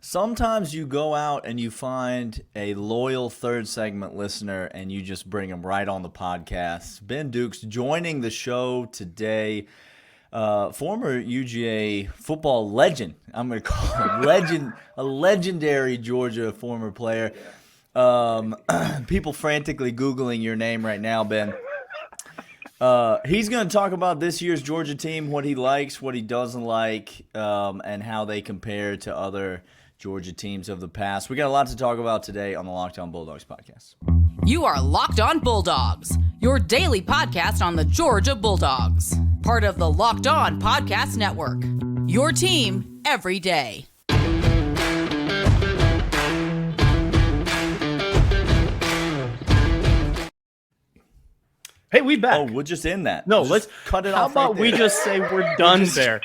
Sometimes you go out and you find a loyal third segment listener and you just bring them right on the podcast. Ben Dukes joining the show today. Former UGA football legend. I'm going to call him legend, a legendary Georgia former player. People frantically Googling your name right now, Ben. He's going to talk about this year's Georgia team, what he likes, what he doesn't like, and how they compare to other Georgia teams of the past. We got a lot to talk about today on the Locked On Bulldogs podcast. You are Locked On Bulldogs, your daily podcast on the Georgia Bulldogs. Part of the Locked On Podcast Network, your team every day. Hey, we back. Oh, we'll just end that. No, let's cut it off. How about we just say we're done there?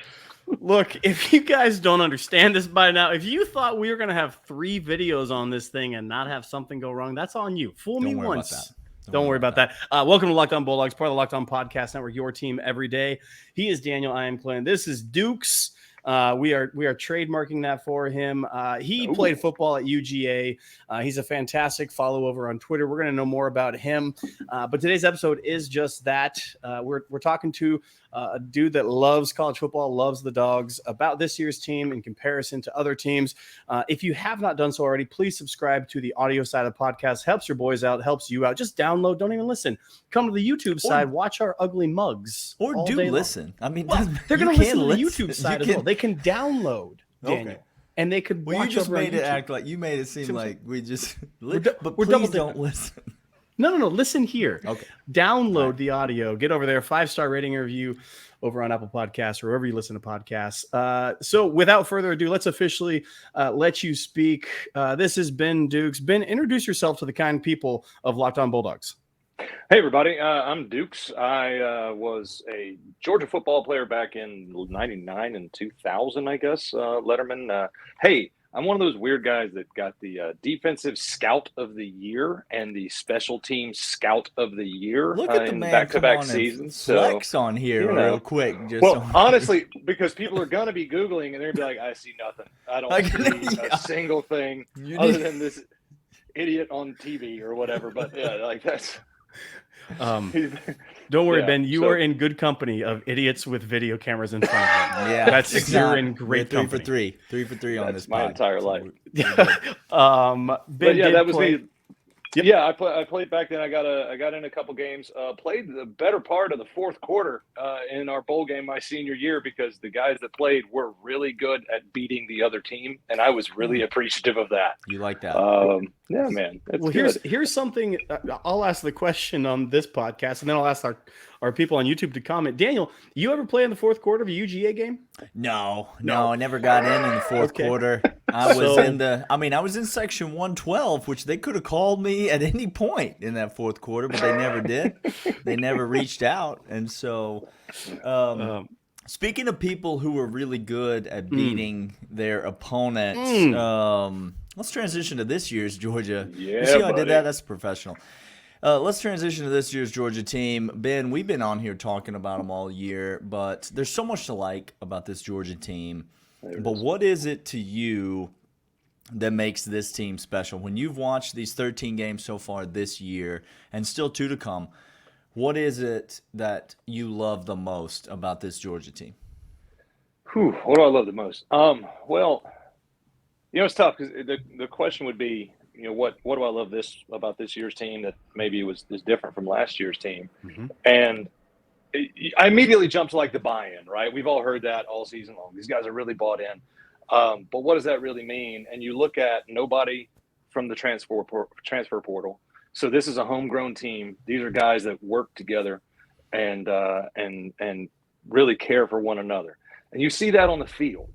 Look, if you guys don't understand this by now, if you thought we were going to have 3 videos on this thing and not have something go wrong, that's on you. Fool me once. Don't worry about that. Welcome to Locked On Bulldogs, part of the Locked On Podcast Network, your team every day. He is Daniel. I am Clint. This is Dukes. We are trademarking that for him. He played football at UGA. He's a fantastic follow over on Twitter. We're going to know more about him. But today's episode is just that. We're talking to a dude that loves college football, loves the Dogs, about this year's team in comparison to other teams. If you have not done so already, please subscribe to the audio side of the podcast. Helps your boys out, helps you out. Just download, don't even listen. Come to the YouTube side, watch our ugly mugs. Or do listen. I mean, they're going to listen to the YouTube side as well. They can download, Daniel. Okay. And they could watch. You just made it YouTube. act like you made it seem like we just. We're please double don't listen. No. Listen here. Okay. Download the audio. Get over there. 5-star rating and review over on Apple Podcasts or wherever you listen to podcasts. So without further ado, let's officially let you speak. This is Ben Dukes. Ben, introduce yourself to the kind people of Locked On Bulldogs. Hey, everybody. I'm Dukes. I was a Georgia football player back in 99 and 2000, I guess, Letterman. Hey, I'm one of those weird guys that got the defensive scout of the year and the special team scout of the year Look at the in man back-to-back seasons. Flex on here real quick. Honestly, because people are going to be Googling and they're going to be like, I see nothing. I don't see a single thing other than this idiot on TV or whatever. But yeah, like that's... Don't worry, Ben. You are in good company of idiots with video cameras in front of them. Yeah, that's you're in great company. 3 for 3 on that's this. My entire life. Ben, but yeah, that was me. Yep. Yeah, I played back then. I got in a couple games. Played the better part of the fourth quarter in our bowl game my senior year because the guys that played were really good at beating the other team, and I was really appreciative of that. You like that? Yeah, man. Well, here's something. I'll ask the question on this podcast, and then I'll ask our people on YouTube to comment. Daniel, you ever play in the fourth quarter of a UGA game? No, I never got in the fourth quarter. I was in section 112, which they could have called me at any point in that fourth quarter, but they never did. They never reached out. And so, speaking of people who were really good at beating their opponents, let's transition to this year's Georgia. Yeah, you see how I did that? That's professional. Let's transition to this year's Georgia team. Ben, we've been on here talking about them all year, but there's so much to like about this Georgia team. But what is it to you that makes this team special? When you've watched these 13 games so far this year and still 2 to come, what is it that you love the most about this Georgia team? What do I love the most? Well, it's tough because the question would be, what do I love about this year's team that maybe is different from last year's team? Mm-hmm. And I immediately jumped to like the buy-in, right? We've all heard that all season long. These guys are really bought in. But what does that really mean? And you look at nobody from the transfer portal. So this is a homegrown team. These are guys that work together and really care for one another. And you see that on the field.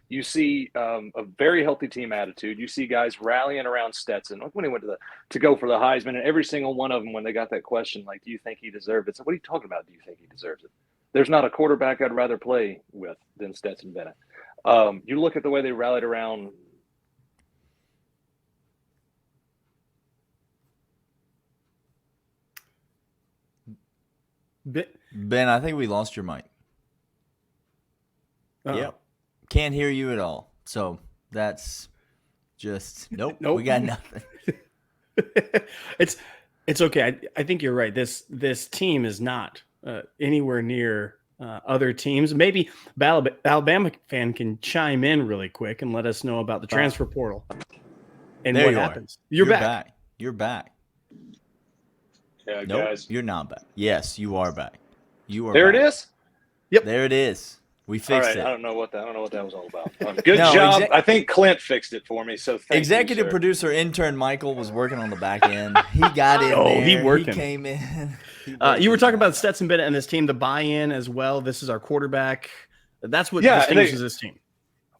You see a very healthy team attitude. You see guys rallying around Stetson. Like when he went to go for the Heisman, and every single one of them, when they got that question, like, do you think he deserved it? So what are you talking about? Do you think he deserves it? There's not a quarterback I'd rather play with than Stetson Bennett. You look at the way they rallied around. Ben, I think we lost your mic. Yep. Can't hear you at all. So that's Just nope. Nope. We got nothing. It's okay. I think you're right. This team is not anywhere near other teams. Maybe Alabama fan can chime in really quick and let us know about the transfer portal and what happens. You're back. You're back. Yeah, nope, guys. You're not back. Yes, you are back. You are. There back. It is. Yep. There it is. We fixed it. I don't know what that was all about. Good job. I think Clint fixed it for me. So thank executive you, producer intern Michael was working on the back end. He got in there. He worked. He came in. You were talking about Stetson Bennett and this team, the buy-in as well. This is our quarterback. That's what distinguishes this team.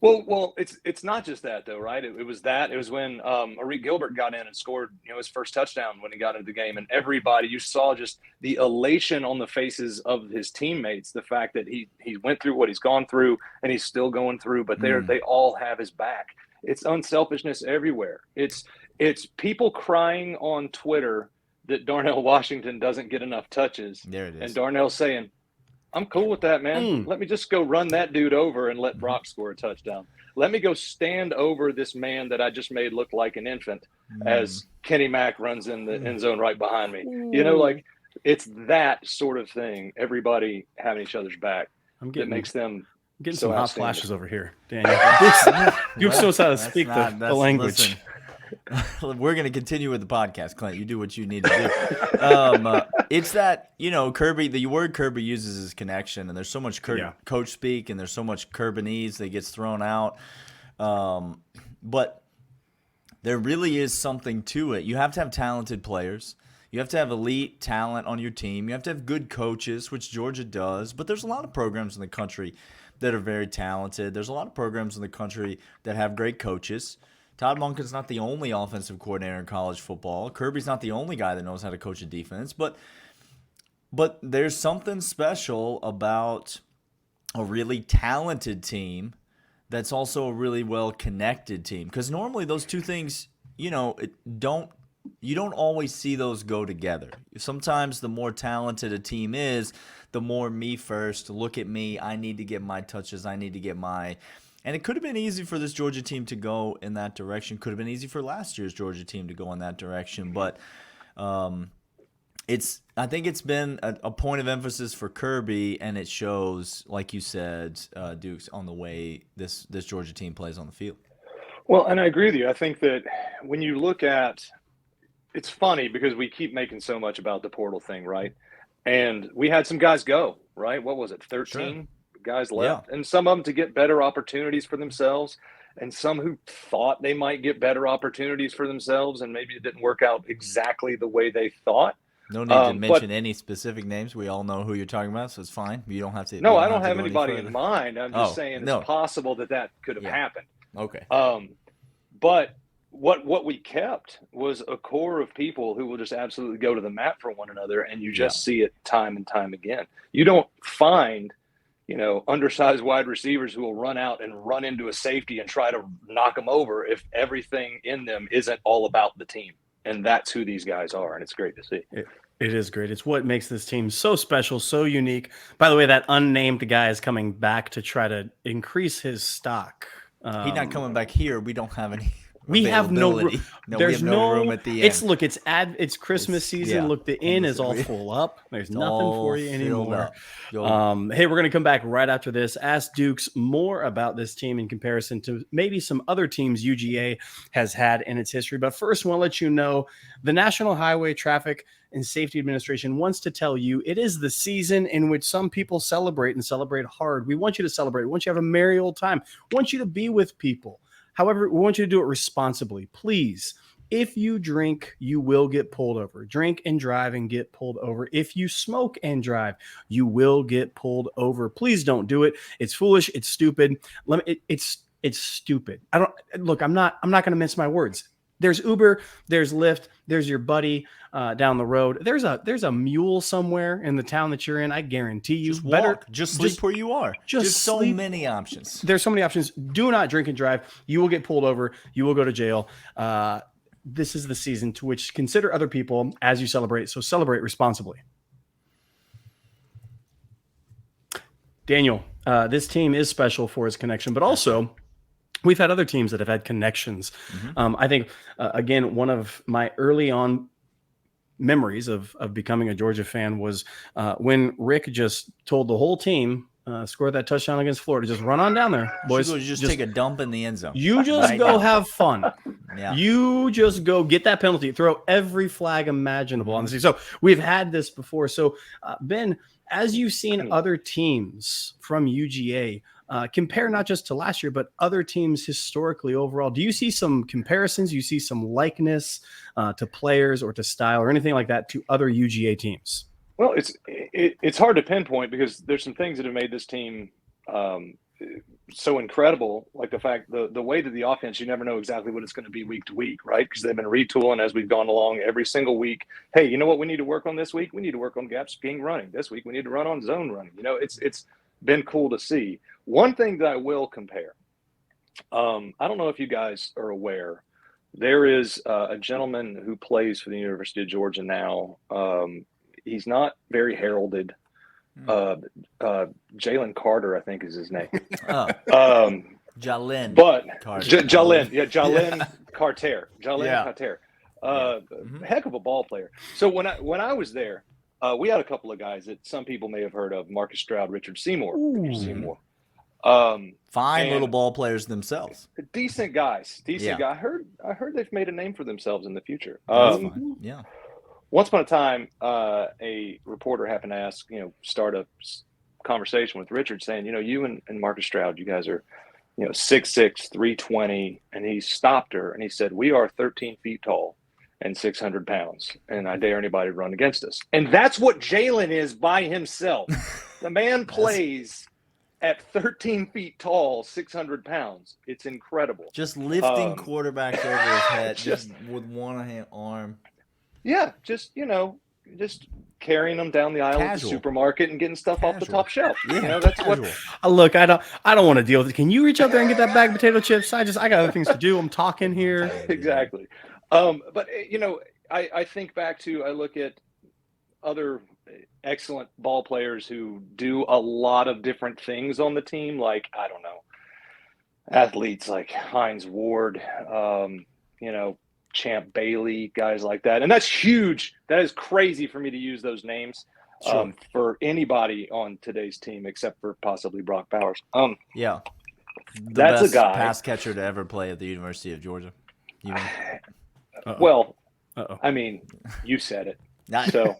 Well, it's not just that though, right? It was when Arik Gilbert got in and scored, his first touchdown when he got into the game, and everybody, you saw just the elation on the faces of his teammates, the fact that he went through what he's gone through and he's still going through, but they all have his back. It's unselfishness everywhere. It's people crying on Twitter that Darnell Washington doesn't get enough touches. There it is. And Darnell saying, I'm cool with that, man. Let me just go run that dude over and let Brock score a touchdown. Let me go stand over this man that I just made look like an infant as Kenny Mack runs in the end zone right behind me. It's that sort of thing. Everybody having each other's back that makes them getting so some hot outstanding. Flashes over here, Daniel. You knows how to speak the language. Listen, we're going to continue with the podcast, Clint. You do what you need to do. It's that, Kirby, the word Kirby uses is connection, and there's so much coach speak, and there's so much Kirbinese that gets thrown out. But there really is something to it. You have to have talented players. You have to have elite talent on your team. You have to have good coaches, which Georgia does. But there's a lot of programs in the country that are very talented. There's a lot of programs in the country that have great coaches. Todd Monken's not the only offensive coordinator in college football. Kirby's not the only guy that knows how to coach a defense. But there's something special about a really talented team that's also a really well-connected team. Because normally those two things, you don't always see those go together. Sometimes the more talented a team is, the more me first, look at me, I need to get my touches, I need to get my... And it could have been easy for this Georgia team to go in that direction. Could have been easy for last year's Georgia team to go in that direction. But I think it's been a point of emphasis for Kirby, and it shows, like you said, Dukes, on the way this Georgia team plays on the field. Well, and I agree with you. I think that when you look at – it's funny because we keep making so much about the portal thing, right? And we had some guys go, right? What was it, 13? Sure. Guys left, and some of them to get better opportunities for themselves, and some who thought they might get better opportunities for themselves, and maybe it didn't work out exactly the way they thought. No need to mention any specific names. We all know who you're talking about, so it's fine. You don't have to. No, I don't have anybody in mind. I'm just saying it's possible that could have happened. Okay. But what we kept was a core of people who will just absolutely go to the mat for one another, and you just see it time and time again. You don't find undersized wide receivers who will run out and run into a safety and try to knock them over if everything in them isn't all about the team. And that's who these guys are, and it's great to see. It is great. It's what makes this team so special, so unique. By the way, that unnamed guy is coming back to try to increase his stock. He's not coming back here. We don't have any. We have no room. There's no room at the end. It's Christmas season. Yeah. Look, the inn is all full up. There's nothing for you anymore. Hey, we're going to come back right after this. Ask Dukes more about this team in comparison to maybe some other teams UGA has had in its history. But first, I want to let you know the National Highway Traffic and Safety Administration wants to tell you it is the season in which some people celebrate and celebrate hard. We want you to celebrate. We want you to have a merry old time. We want you to be with people. However, we want you to do it responsibly. Please, if you drink, you will get pulled over. Drink and drive and get pulled over. If you smoke and drive, you will get pulled over. Please don't do it. It's foolish. It's stupid. It's stupid. I'm not going to mince my words. There's Uber, there's Lyft, there's your buddy down the road. There's a mule somewhere in the town that you're in. I guarantee you. Just sleep where you are. Just so many options. There's so many options. Do not drink and drive. You will get pulled over. You will go to jail. This is the season to which consider other people as you celebrate. So celebrate responsibly. Daniel, this team is special for its connection, but also we've had other teams that have had connections. I think, again, one of my early on memories of becoming a Georgia fan was when Rick just told the whole team, scored that touchdown against Florida, just run on down there, boys. Just take a dump in the end zone. You just go have fun. Yeah. You just go get that penalty, throw every flag imaginable on the scene. So we've had this before. So Ben, as you've seen other teams from UGA, compare not just to last year, but other teams historically overall, do you see some comparisons? You see some likeness to players or to style or anything like that to other UGA teams? Well, it's hard to pinpoint because there's some things that have made this team so incredible, like the fact the way that the offense, you never know exactly what it's going to be week to week, right? Because they've been retooling as we've gone along every single week. Hey, you know what we need to work on this week? We need to work on gap scheme running. This week we need to run on zone running. You know, it's been cool to see. One thing that I will compare, I don't know if you guys are aware, there is a gentleman who plays for the University of Georgia now. He's not very heralded. Jalen Carter, I think, is his name. Jalen. But Carter. Jalen Carter. Jalen Carter. Heck of a ball player. So when I was there, we had a couple of guys that some people may have heard of: Marcus Stroud, Richard Seymour. Fine little ball players themselves. Decent guys. Guy. I heard they've made a name for themselves in the future. That's fine. Yeah. Once upon a time, a reporter happened to ask, start a conversation with Richard saying, you and Marcus Stroud, you guys are, 6'6", 320. And he stopped her and he said, we are 13 feet tall and 600 pounds. And I dare anybody to run against us. And that's what Jalen is by himself. The man plays at 13 feet tall, 600 pounds. It's incredible. Just lifting quarterbacks over his head just with one arm. Yeah, just carrying them down the aisle of the supermarket and getting stuff off the top shelf. Yeah, that's casual. what. Look, I don't want to deal with it. Can you reach out there and get that bag of potato chips? I got other things to do. I'm talking here. Exactly. But I think back to, I look at other excellent ball players who do a lot of different things on the team, like, I don't know, athletes like Hines Ward, Champ Bailey, guys like that. And that's huge. That is crazy for me to use those names for anybody on today's team except for possibly Brock Bowers. Yeah. That's best a guy. Pass catcher to ever play at the University of Georgia. Well, I mean, you said it. So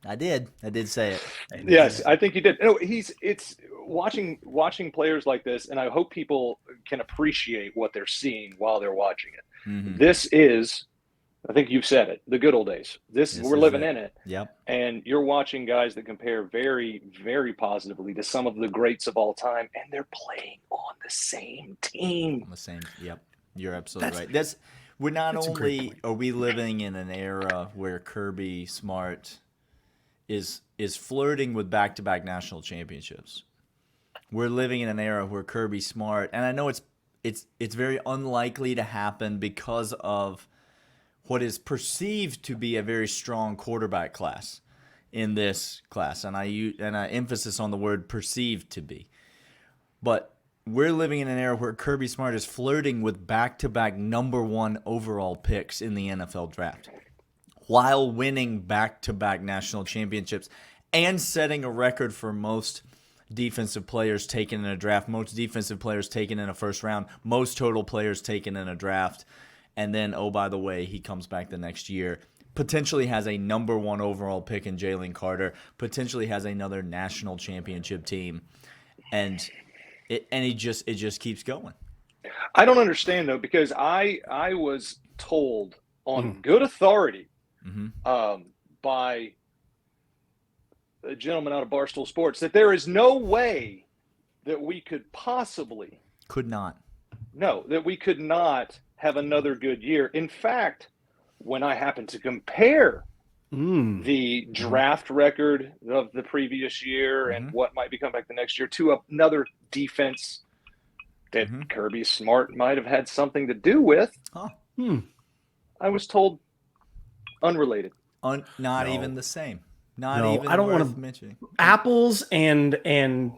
I did say it. Yes, I think you did. No, it's watching players like this, and I hope people can appreciate what they're seeing while they're watching it. Mm-hmm. This is, I think you've said it, the good old days. We're living in it. Yep. And you're watching guys that compare very, very positively to some of the greats of all time, and they're playing on the same team. On the same. Yep. You're absolutely right. We're not only are we living in an era where Kirby Smart is flirting with back-to-back national championships. We're living in an era where Kirby Smart, and I know it's very unlikely to happen because of what is perceived to be a very strong quarterback class in this class, and I emphasis on the word perceived to be. But we're living in an era where Kirby Smart is flirting with back-to-back number 1 overall picks in the NFL draft, while winning back-to-back national championships and setting a record for most defensive players taken in a draft, most defensive players taken in a first round, most total players taken in a draft. And then, oh, by the way, he comes back the next year, potentially has a number 1 overall pick in Jalen Carter, potentially has another national championship team. And it just keeps going. I don't understand, though, because I was told on good authority by a gentleman out of Barstool Sports that there is no way that we could possibly that we could not have another good year. In fact, when I happened to compare the draft record of the previous year and what might be coming back the next year to another defense that Kirby Smart might have had something to do with, I was told unrelated. Not even the same. Not No, even I don't worth want to mentioning. apples and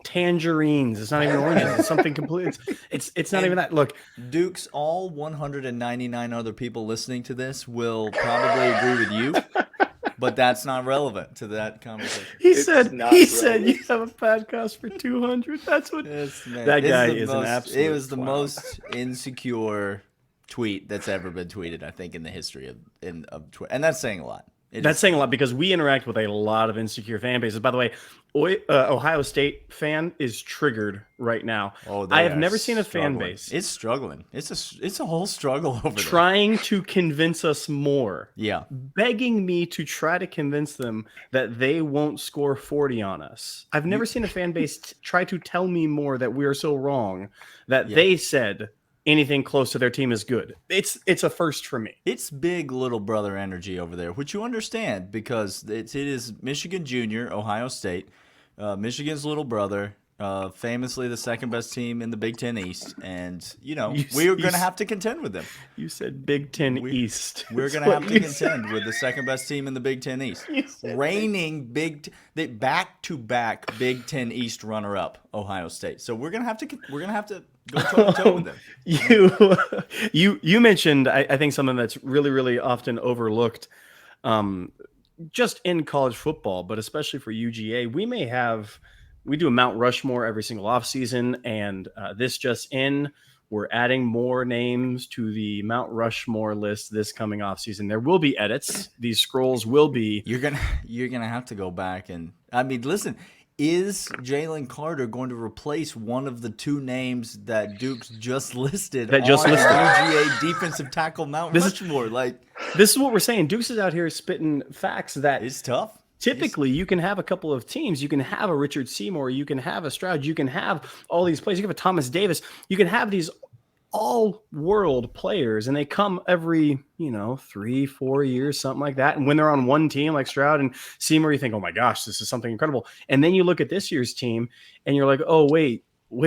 tangerines. It's not even oranges. It's something complete. It's not even that. Look, Dukes, all 199 other people listening to this will probably agree with you, but that's not relevant to that conversation. he It's said not you have a podcast for 200. That's what that guy is an absolute. It was the clown. most insecure tweet that's ever been tweeted, I think, in the history of Twitter, and that's saying a lot. That's saying a lot because we interact with a lot of insecure fan bases. By the way, Ohio State fan is triggered right now. Oh, I have never seen a fan base. It's struggling. It's a whole struggle over there. Trying to convince us more. Yeah. Begging me to try to convince them that they won't score 40 on us. I've never seen a fan base try to tell me more that we are so wrong that they said anything close to their team is good. It's a first for me. It's big little brother energy over there, which you understand because it is Michigan Junior, Ohio State, Michigan's little brother, famously the second best team in the Big Ten East, and we're going to have to contend with them. You said Big Ten East. We're going to have to contend with the second best team in the Big Ten East, reigning back-to-back Big Ten East runner-up, Ohio State. So we're going to have to go toe-to-toe with them. You mentioned, I think, something that's really, really often overlooked just in college football, but especially for UGA. We do a Mount Rushmore every single offseason, and this just in, we're adding more names to the Mount Rushmore list this coming offseason. There will be edits. These scrolls will be. You're gonna have to go back and listen. Is Jalen Carter going to replace one of the two names that Dukes just listed on UGA defensive tackle Mount Rushmore? This is what we're saying. Dukes is out here spitting facts that it's tough. Typically, you can have a couple of teams. You can have a Richard Seymour. You can have a Stroud. You can have all these players. You can have a Thomas Davis. You can have these all-world players, and they come every 3-4 years, something like that. And when they're on one team like Stroud and Seymour, you think, oh my gosh, this is something incredible. And then you look at this year's team, and you're like, oh wait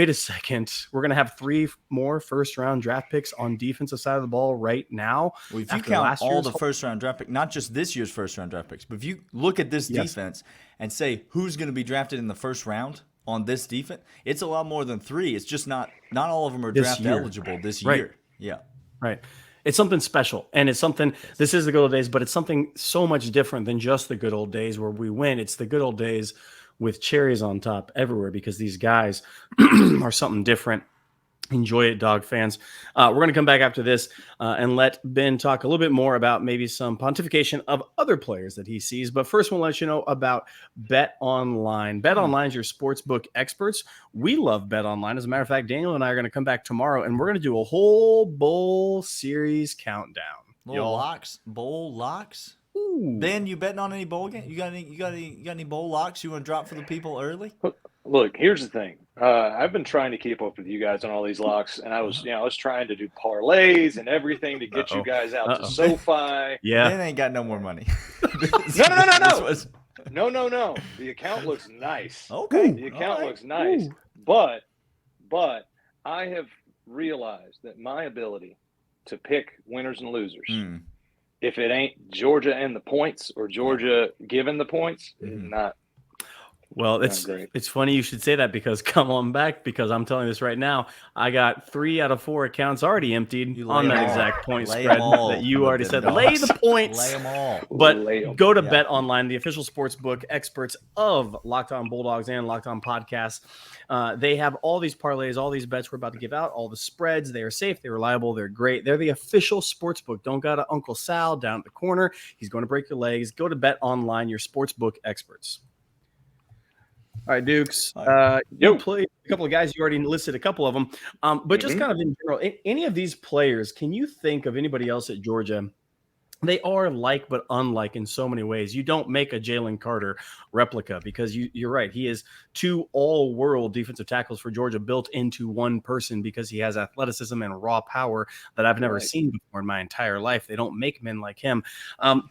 a second, we're going to have 3 more first-round draft picks on defensive side of the ball right now. Well, if you count all the first-round draft picks, not just this year's first-round draft picks, but if you look at this defense and say who's going to be drafted in the first round on this defense, it's a lot more than 3. It's just not all of them are draft eligible this year. Yeah. Right. It's something special, and it's something – this is the good old days, but it's something so much different than just the good old days where we win. It's the good old days with cherries on top everywhere because these guys are something different. Enjoy it, Dog fans. We're going to come back after this and let Ben talk a little bit more about maybe some pontification of other players that he sees. But first, we'll let you know about BetOnline. BetOnline is your sportsbook experts. We love BetOnline. As a matter of fact, Daniel and I are going to come back tomorrow, and we're going to do a whole bowl series countdown. Bowl locks. Ooh. Ben, you betting on any bowl game? You got any bowl locks you want to drop for the people early? Look, here's the thing. I've been trying to keep up with you guys on all these locks, and I was trying to do parlays and everything to get you guys out to SoFi. Yeah, Ben ain't got no more money. No. The account looks nice. Okay, the account looks nice, but I have realized that my ability to pick winners and losers, if it ain't Georgia and the points or Georgia given the points, is not. Well, it's funny you should say that because come on back, because I'm telling you this right now. I got 3 out of 4 accounts already emptied on that exact point spread that you already said. Lay the points. Lay them all. But go to BetOnline, the official sportsbook experts of Locked On Bulldogs and Locked On Podcasts. They have all these parlays, all these bets we're about to give out, all the spreads. They are safe, they're reliable, they're great. They're the official sportsbook. Don't go to Uncle Sal down at the corner. He's going to break your legs. Go to BetOnline, your sportsbook experts. All right, Dukes. You played a couple of guys. You already listed a couple of them. But just kind of in general, any of these players, can you think of anybody else at Georgia? They are like but unlike in so many ways. You don't make a Jalen Carter replica because you're right. He is 2 all-world defensive tackles for Georgia built into one person because he has athleticism and raw power that I've never seen before in my entire life. They don't make men like him.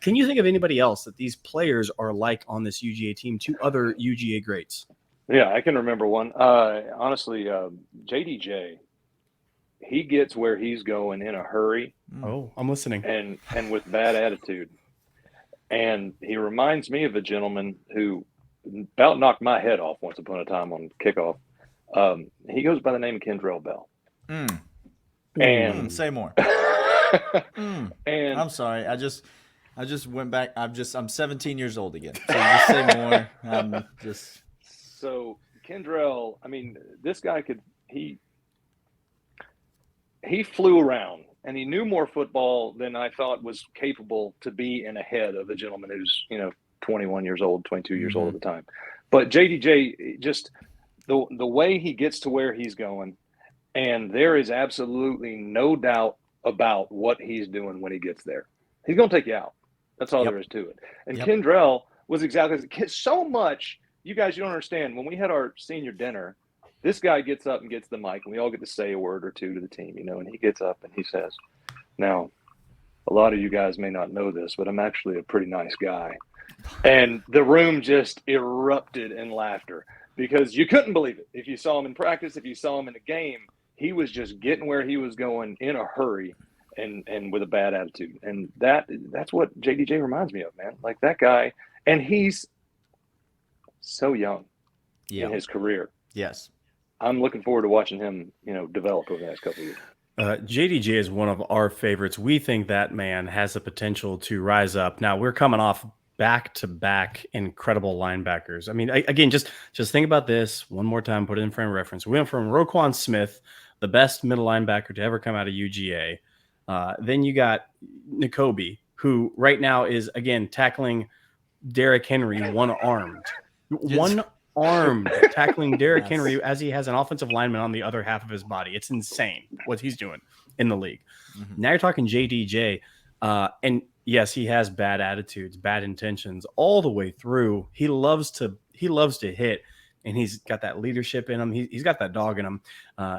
Can you think of anybody else that these players are like on this UGA team, 2 other UGA greats? Yeah, I can remember one. Honestly, JDJ. He gets where he's going in a hurry. Oh, I'm listening. And with bad attitude. And he reminds me of a gentleman who about knocked my head off once upon a time on kickoff. He goes by the name of Kendrell Bell. And say more. And I'm sorry. I just went back. I'm 17 years old again. So just say more. So Kendrell, I mean, this guy he flew around and he knew more football than I thought was capable to be in a head of a gentleman who's, 21 years old, 22 years old at the time. But JDJ, just the way he gets to where he's going, and there is absolutely no doubt about what he's doing when he gets there. He's going to take you out. That's all there is to it. And Kendrell was exactly so much. You guys, you don't understand. When we had our senior dinner, this guy gets up and gets the mic, and we all get to say a word or two to the team, and he gets up and he says, "Now, a lot of you guys may not know this, but I'm actually a pretty nice guy." And the room just erupted in laughter because you couldn't believe it. If you saw him in practice, if you saw him in a game, he was just getting where he was going in a hurry and with a bad attitude. And that's what JDJ reminds me of, man. Like that guy. And he's so young in his career. Yes. I'm looking forward to watching him, develop over the next couple of years. JDJ is one of our favorites. We think that man has the potential to rise up. Now we're coming off back-to-back incredible linebackers. I mean, again, just think about this one more time, put it in frame of reference. We went from Roquan Smith, the best middle linebacker to ever come out of UGA. Then you got Nakobe, who right now is, again, tackling Derrick Henry one-armed. One-armed tackling Derrick Henry as he has an offensive lineman on the other half of his body. It's insane what he's doing in the league. Now you're talking JDJ, and yes, he has bad attitudes, bad intentions all the way through. He loves to hit, and he's got that leadership in him. He's got that dog in him.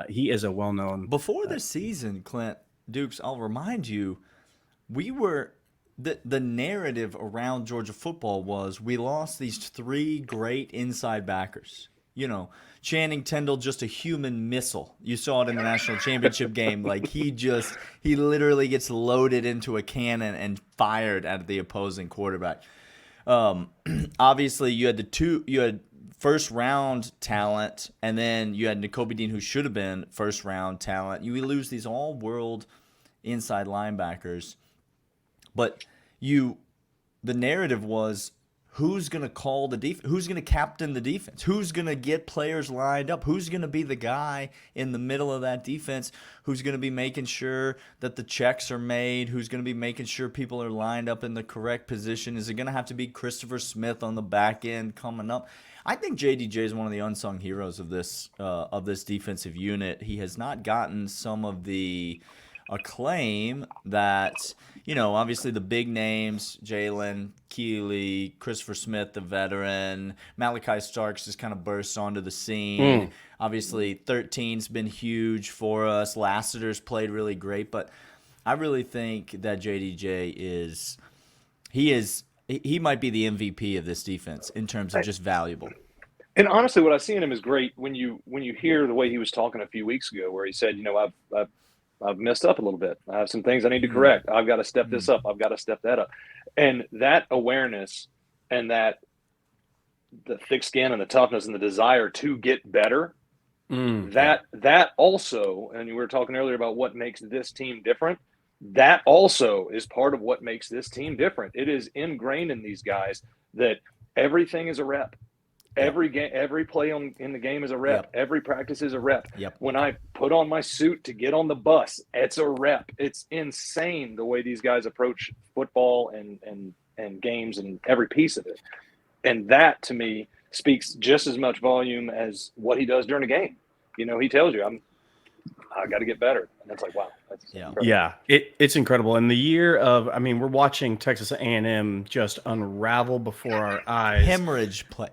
He is a well-known. Before the season, Clint, Dukes, I'll remind you, we were the narrative around Georgia football was we lost these three great inside backers. Channing Tindall, just a human missile. You saw it in the national championship game. Like he literally gets loaded into a cannon and fired at the opposing quarterback. Obviously, you had first round talent, and then you had Nakobe Dean, who should have been first round talent. You lose these all world inside linebackers, but the narrative was, who's going to call the defense? Who's going to captain the defense? Who's going to get players lined up? Who's going to be the guy in the middle of that defense? Who's going to be making sure that the checks are made? Who's going to be making sure people are lined up in the correct position? Is it going to have to be Christopher Smith on the back end coming up? I think JDJ is one of the unsung heroes of this defensive unit. He has not gotten some of the acclaim that, obviously the big names, Jalen, Keeley, Christopher Smith, the veteran, Malachi Starks just kind of burst onto the scene. Obviously 13's been huge for us. Lassiter's played really great, but I really think that JDJ he might be the MVP of this defense in terms of just valuable. And honestly, what I see in him is great when you hear the way he was talking a few weeks ago, where he said, I've messed up a little bit. I have some things I need to correct. I've got to step this up. I've got to step that up. And that awareness and the thick skin and the toughness and the desire to get better, that also, and we were talking earlier about what makes this team different, that also is part of what makes this team different. It is ingrained in these guys that everything is a rep. Every game, every play in the game is a rep. Every practice is a rep. When I put on my suit to get on the bus, it's a rep. It's insane the way these guys approach football and games and every piece of it. And that, to me, speaks just as much volume as what he does during a game. He tells you, I got to get better. And that's like, wow. That's incredible. Yeah, it's incredible. And the year of, we're watching Texas A&M just unravel before our eyes. Hemorrhage play.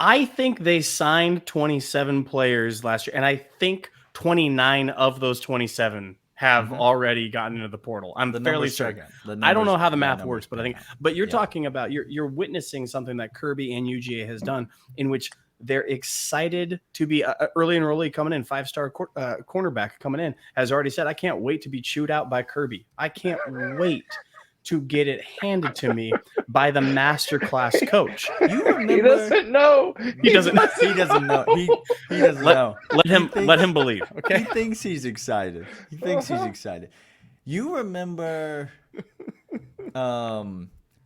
I think they signed 27 players last year, and I think 29 of those 27 have already gotten into the portal. I'm fairly certain. I don't know how the math works, but I think. But you're talking about you're witnessing something that Kirby and UGA has done, in which they're excited to be early enrollee coming in. 5-star cornerback coming in has already said, "I can't wait to be chewed out by Kirby. I can't wait to get it handed to me by the masterclass coach. You remember? He doesn't know. He doesn't. He doesn't know. He doesn't know. Let him believe. Okay. He thinks he's excited. You remember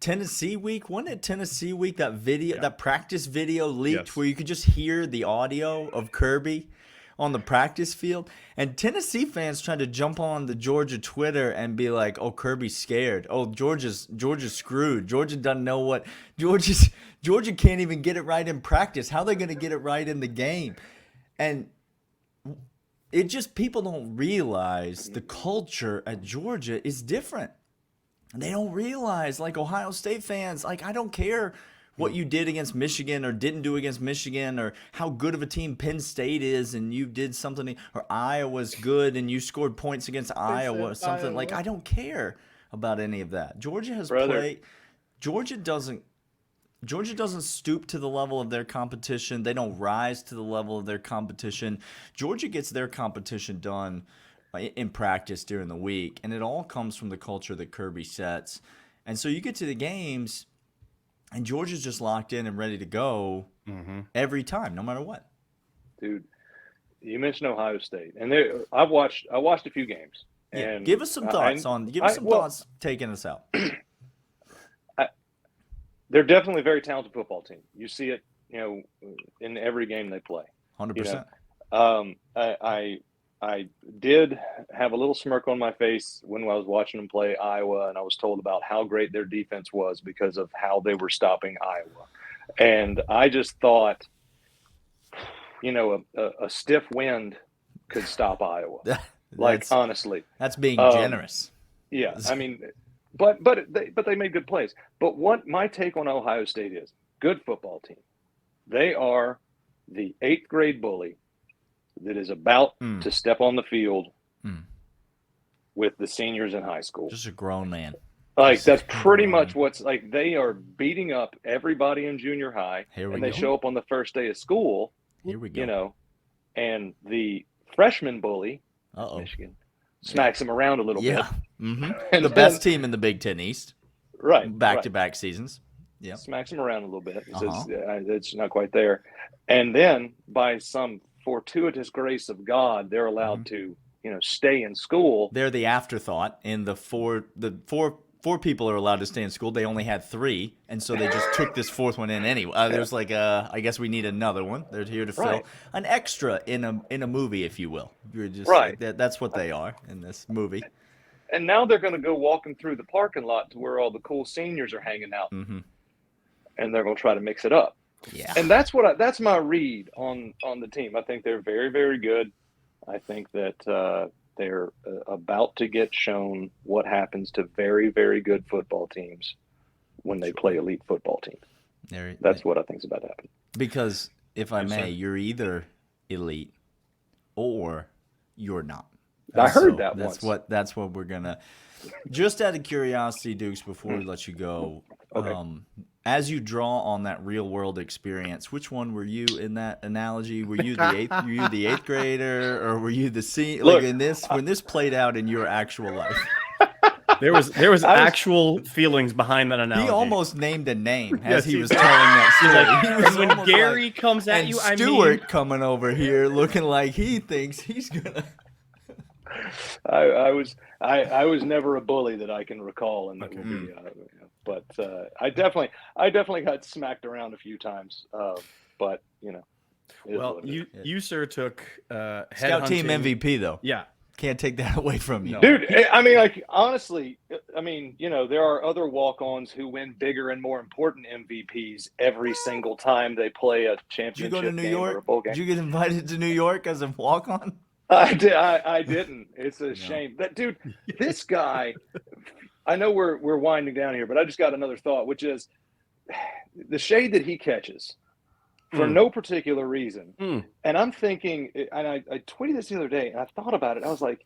Tennessee week? Wasn't it Tennessee week? That video, that practice video leaked where you could just hear the audio of Kirby on the practice field, and Tennessee fans tried to jump on the Georgia Twitter and be like, "Oh, Kirby's scared. Oh, Georgia's screwed. Georgia doesn't know what Georgia can't even get it right in practice. How are they going to get it right in the game?" And it just, people don't realize the culture at Georgia is different. They don't realize, like Ohio State fans, like, I don't care what you did against Michigan or didn't do against Michigan, or how good of a team Penn State is and you did something, or Iowa's good and you scored points against Iowa or something. Like, I don't care about any of that. Georgia has played. Georgia doesn't stoop to the level of their competition. They don't rise to the level of their competition. Georgia gets their competition done in practice during the week, and it all comes from the culture that Kirby sets. And so you get to the games, and Georgia's just locked in and ready to go every time, no matter what. Dude, you mentioned Ohio State, and I watched a few games. And give us some thoughts thoughts taking us out. They're definitely a very talented football team. You see it, in every game they play. 100%. I did have a little smirk on my face when I was watching them play Iowa, and I was told about how great their defense was because of how they were stopping Iowa. And I just thought, a stiff wind could stop Iowa. Honestly. That's being generous. Yeah, I mean, but they made good plays. But what my take on Ohio State is, good football team. They are the 8th grade bully that is about to step on the field with the seniors in high school. Just a grown man. That's pretty much they are beating up everybody in junior high, and they show up on the first day of school. Here we go. And the freshman bully, Michigan, smacks him around a little bit. Mm-hmm. And the best team in the Big Ten East. Right. Back-to-back seasons. Yeah. Smacks him around a little bit. He says, it's not quite there. And then by some fortuitous grace of God, they're allowed to, stay in school. They're the afterthought, and the four people are allowed to stay in school. They only had 3, and so they just took this 4th one in anyway. There's I guess we need another one. They're here to fill an extra in a movie, if you will. You're just that's what they are in this movie. And now they're going to go walking through the parking lot to where all the cool seniors are hanging out, and they're going to try to mix it up. Yeah, and that's my read on the team. I think they're very, very good. I think that they're about to get shown what happens to very, very good football teams when they play elite football teams. That's what I think is about to happen. Because if I may, you're either elite or you're not. I heard that once. That's what we're gonna. Just out of curiosity, Dukes, before we let you go, as you draw on that real world experience, which one were you in that analogy? Were you the eighth? Were you the 8th grader, or were you the senior? Like in this, when this played out in your actual life, there was actual feelings behind that analogy. He almost named a name as he was telling that story. And when Gary comes at you, Stuart coming over here looking like he thinks he's gonna. I was never a bully that I can recall, and that will be, but I definitely got smacked around a few times. But well, you sir took Scout team MVP though. Yeah, can't take that away from you, dude. I mean, honestly, there are other walk-ons who win bigger and more important MVPs every single time they play a championship. Did you go to New York? Or a bowl game. Did you get invited to New York as a walk-on? I didn't. It's a shame. That dude, this guy. I know we're winding down here, but I just got another thought, which is the shade that he catches for no particular reason. And I'm thinking, and I tweeted this the other day, and I thought about it. I was like,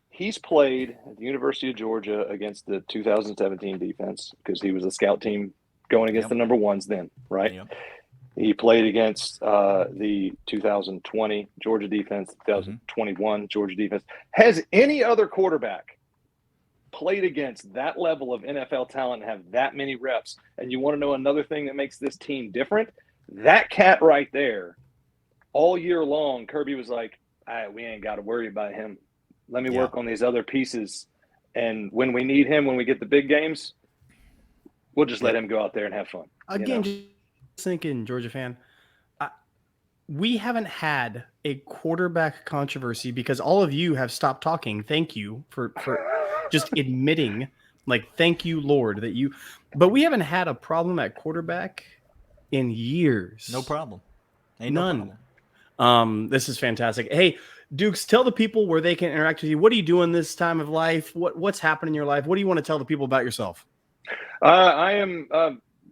he's played at the University of Georgia against the 2017 defense because he was a scout team going against the number ones then, right? Yep. He played against the 2020 Georgia defense, 2021 Georgia defense. Has any other quarterback played against that level of NFL talent and have that many reps. And you want to know another thing that makes this team different? That cat right there, all year long, Kirby was like, all right, we ain't got to worry about him. Let me work on these other pieces. And when we need him, when we get the big games, we'll just let him go out there and have fun. Again, just thinking, Georgia fan, we haven't had a quarterback controversy because all of you have stopped talking. Thank you for just admitting, like, thank you, Lord, that you. But we haven't had a problem at quarterback in years. No problem. Ain't None. No problem. This is fantastic. Hey, Dukes, tell the people where they can interact with you. What are you doing this time of life? What's happening in your life? What do you want to tell the people about yourself? I am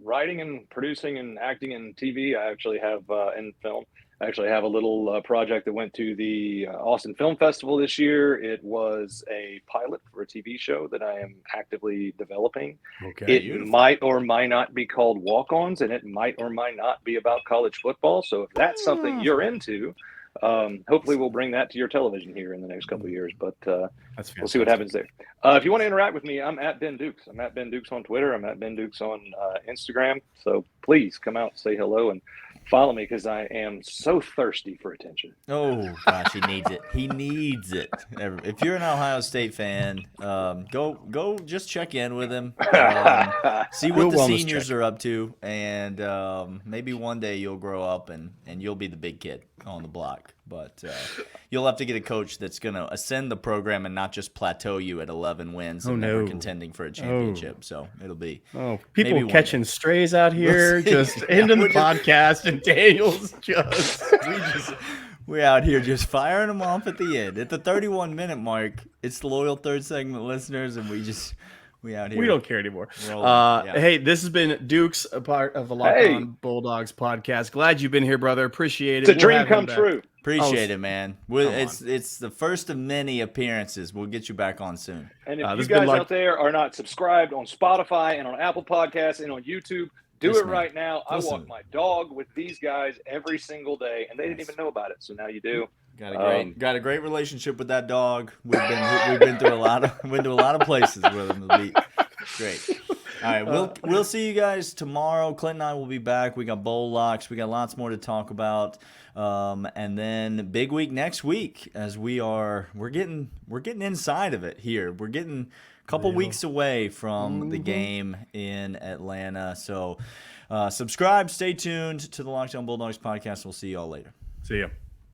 writing and producing and acting in TV. I actually have in film. I actually have a little project that went to the Austin Film Festival this year. It was a pilot for a TV show that I am actively developing. Okay, it beautiful. might or might not be called Walk-Ons, and it might or might not be about college football. So if that's something you're into, hopefully we'll bring that to your television here in the next couple of years. But we'll see what happens there. If you want to interact with me, I'm at Ben Dukes. I'm at Ben Dukes on Twitter. I'm at Ben Dukes on Instagram. So please come out and say hello and follow me because I am so thirsty for attention. Oh, gosh, he needs it. He needs it. If you're an Ohio State fan, go just check in with him. See what the seniors are up to, and maybe one day you'll grow up and you'll be the big kid on the block. But you'll have to get a coach that's going to ascend the program and not just plateau you at 11 wins and never contending for a championship. So it'll be people catching strays out here, just ending the podcast, and Daniel's we're out here just firing them off at the end. At the 31-minute mark, it's the loyal third segment listeners, and we out here. We don't care anymore. Hey, this has been Dukes, a part of the Locked On Bulldogs podcast. Glad you've been here, brother. Appreciate it. It's a dream come true. Appreciate it, man. It's the first of many appearances. We'll get you back on soon. And if you guys out there are not subscribed on Spotify and on Apple Podcasts and on YouTube, do it right now. I walk my dog with these guys every single day, and they didn't even know about it. So now you do. Got a great relationship with that dog. We've been through a lot of places with him. It'll be great. All right, we'll see you guys tomorrow. Clint and I will be back. We got bowl locks. We got lots more to talk about. And then big week next week as we're getting inside of it here. We're getting a couple weeks away from the game in Atlanta. So subscribe, stay tuned to the Locked On Bulldogs podcast. We'll see you all later. See ya.